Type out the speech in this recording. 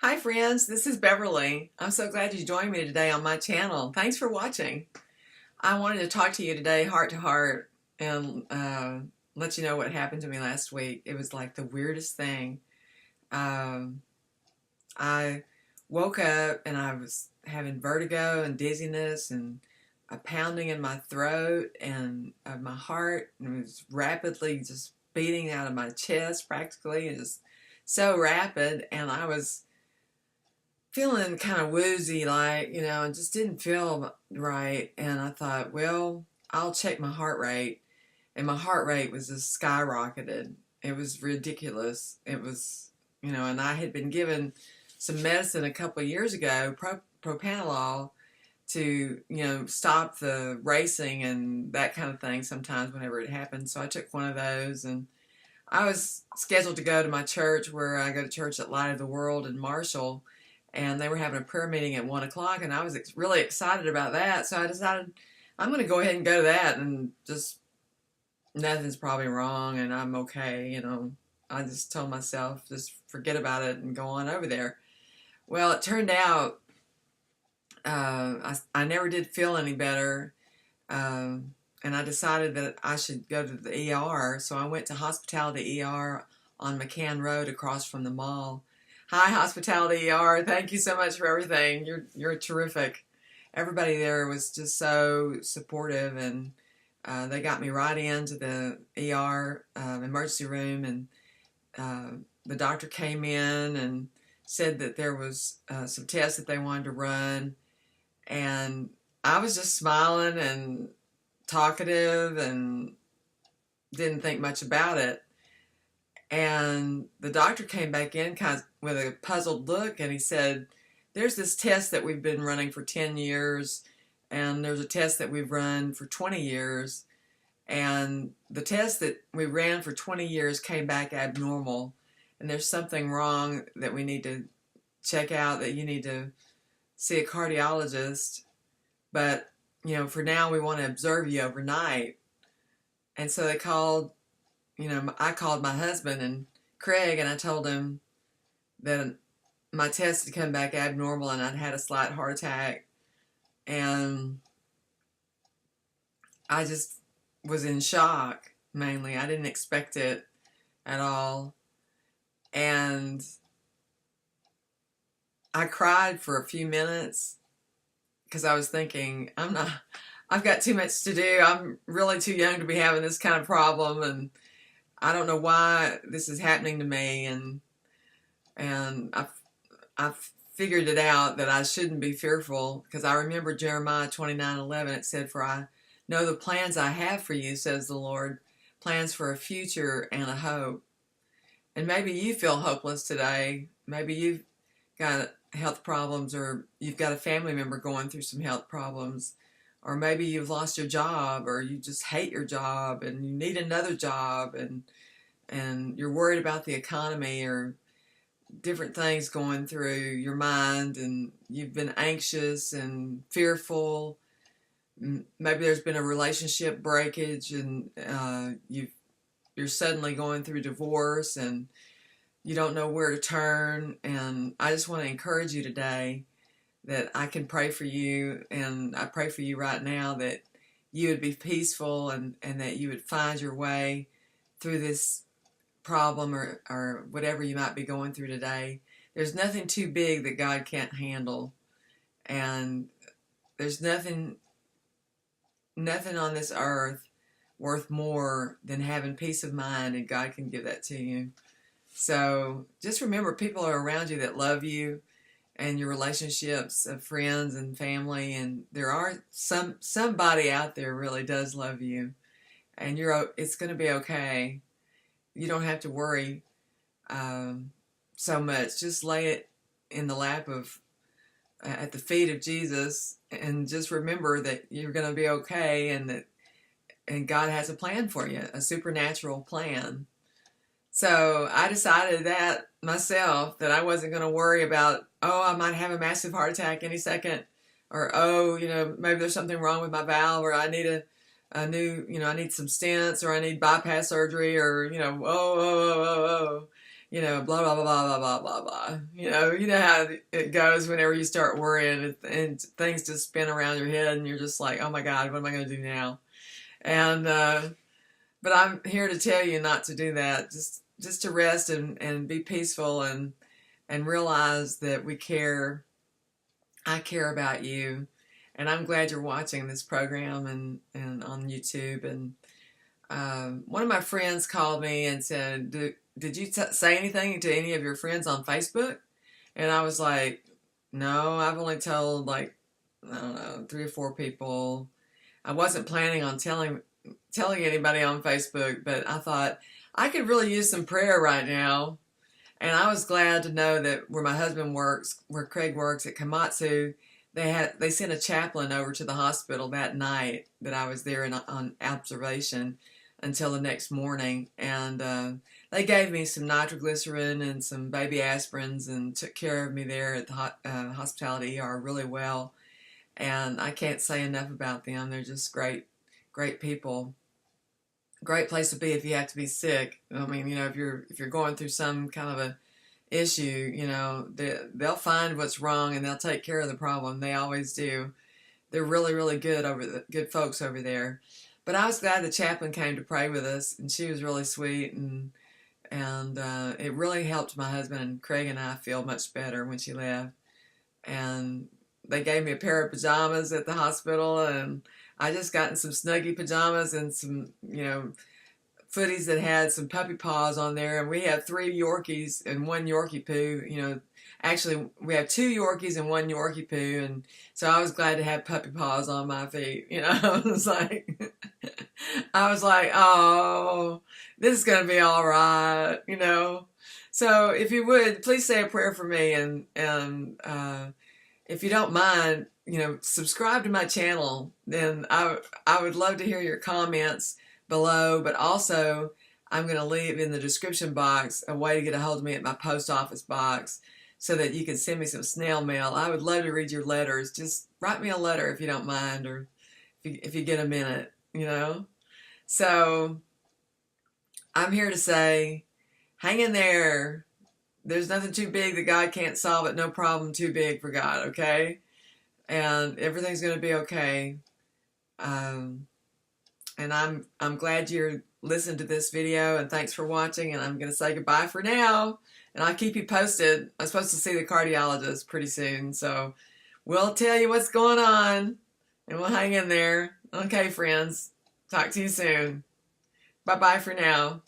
Hi friends, this is Beverly. I'm so glad you joined me today on my channel. Thanks for watching. I wanted to talk to you today heart to heart and let you know what happened to me last week. It was like the weirdest thing. Um, I woke up and I was having vertigo and dizziness and a pounding in my throat and my heart, and it was rapidly just beating out of my chest practically, and just so rapid, and I was feeling kind of woozy, like, and just didn't feel right. And I thought, well, I'll check my heart rate. And my heart rate was just skyrocketed. It was ridiculous. It was, and I had been given some medicine a couple of years ago, propanolol, to, stop the racing and that kind of thing sometimes whenever it happens. So I took one of those, and I was scheduled to go to my church, where I go to church at Light of the World in Marshall, and they were having a prayer meeting at 1 o'clock, and I was really excited about that. So I decided I'm going to go ahead and go to that, and just nothing's probably wrong, and I'm okay. I just told myself, just forget about it and go on over there. Well, it turned out I never did feel any better, and I decided that I should go to the ER. So I went to Hospitality ER on McCann Road across from the mall. Hi, Hospitality ER. Thank you so much for everything. You're terrific. Everybody there was just so supportive, and they got me right into the ER emergency room, and the doctor came in and said that there was some tests that they wanted to run, and I was just smiling and talkative and didn't think much about it. And the doctor came back in kind of with a puzzled look, and he said, there's this test that we've been running for 10 years, and there's a test that we've run for 20 years, and the test that we ran for 20 years came back abnormal, and there's something wrong that we need to check out, that you need to see a cardiologist, but for now we want to observe you overnight. And so they called, I called my husband and Craig, and I told him that my test had come back abnormal and I'd had a slight heart attack, and I just was in shock. Mainly, I didn't expect it at all, and I cried for a few minutes because I was thinking, I've got too much to do. I'm really too young to be having this kind of problem, and I don't know why this is happening to me. And I've figured it out that I shouldn't be fearful, because I remember Jeremiah 29:11. It said, "For I know the plans I have for you, says the Lord, plans for a future and a hope." And maybe you feel hopeless today. Maybe you've got health problems, or you've got a family member going through some health problems, or maybe you've lost your job, or you just hate your job and you need another job, and you're worried about the economy, or different things going through your mind, and you've been anxious and fearful. Maybe there's been a relationship breakage, and you're suddenly going through divorce, and you don't know where to turn. And I just want to encourage you today that I can pray for you, and I pray for you right now that you would be peaceful, and that you would find your way through this problem, or whatever you might be going through today. There's nothing too big that God can't handle, and there's nothing on this earth worth more than having peace of mind, and God can give that to you. So just remember, people are around you that love you, and your relationships of friends and family, and there are somebody out there really does love you, and it's going to be okay. You don't have to worry so much. Just lay it in the lap of at the feet of Jesus, and just remember that you're going to be okay, and God has a plan for you, a supernatural plan. So I decided that myself, that I wasn't going to worry about, oh, I might have a massive heart attack any second, or, oh, maybe there's something wrong with my valve, or I need a new, I need some stents, or I need bypass surgery, or, blah, blah, blah, blah, blah, blah, blah. You know how it goes whenever you start worrying and things just spin around your head and you're just like, oh my God, what am I going to do now? And, but I'm here to tell you not to do that. Just to rest and be peaceful and realize that we care. I care about you. And I'm glad you're watching this program and on YouTube. And one of my friends called me and said, did you say anything to any of your friends on Facebook? And I was like, no, I've only told like, I don't know, 3 or 4 people. I wasn't planning on telling anybody on Facebook, but I thought I could really use some prayer right now. And I was glad to know that where my husband works, where Craig works at Komatsu, they sent a chaplain over to the hospital that night that I was there on observation until the next morning. And they gave me some nitroglycerin and some baby aspirins and took care of me there at the hospitality ER really well. And I can't say enough about them. They're just great people. Great place to be if you have to be sick. I mean, if you're going through some kind of a issue, they'll find what's wrong and they'll take care of the problem. They always do. They're really, really good folks over there. But I was glad the chaplain came to pray with us, and she was really sweet, and it really helped my husband and Craig and I feel much better when she left. And they gave me a pair of pajamas at the hospital, and I just gotten some Snuggie pajamas and some, footies that had some puppy paws on there. And we have 3 Yorkies and 1 Yorkie poo. Actually, we have 2 Yorkies and 1 Yorkie poo. And so I was glad to have puppy paws on my feet. I was like, oh, this is going to be all right, So if you would, please say a prayer for me. And if you don't mind, subscribe to my channel. Then I would love to hear your comments below, but also I'm going to leave in the description box a way to get a hold of me at my post office box so that you can send me some snail mail. I would love to read your letters. Just write me a letter if you don't mind, or if you get a minute, So I'm here to say, hang in there. There's nothing too big that God can't solve it. No problem too big for God, okay? And everything's going to be okay. And I'm glad you're listening to this video, and thanks for watching, and I'm going to say goodbye for now, and I'll keep you posted. I'm supposed to see the cardiologist pretty soon, so we'll tell you what's going on, and we'll hang in there. Okay, friends. Talk to you soon. Bye-bye for now.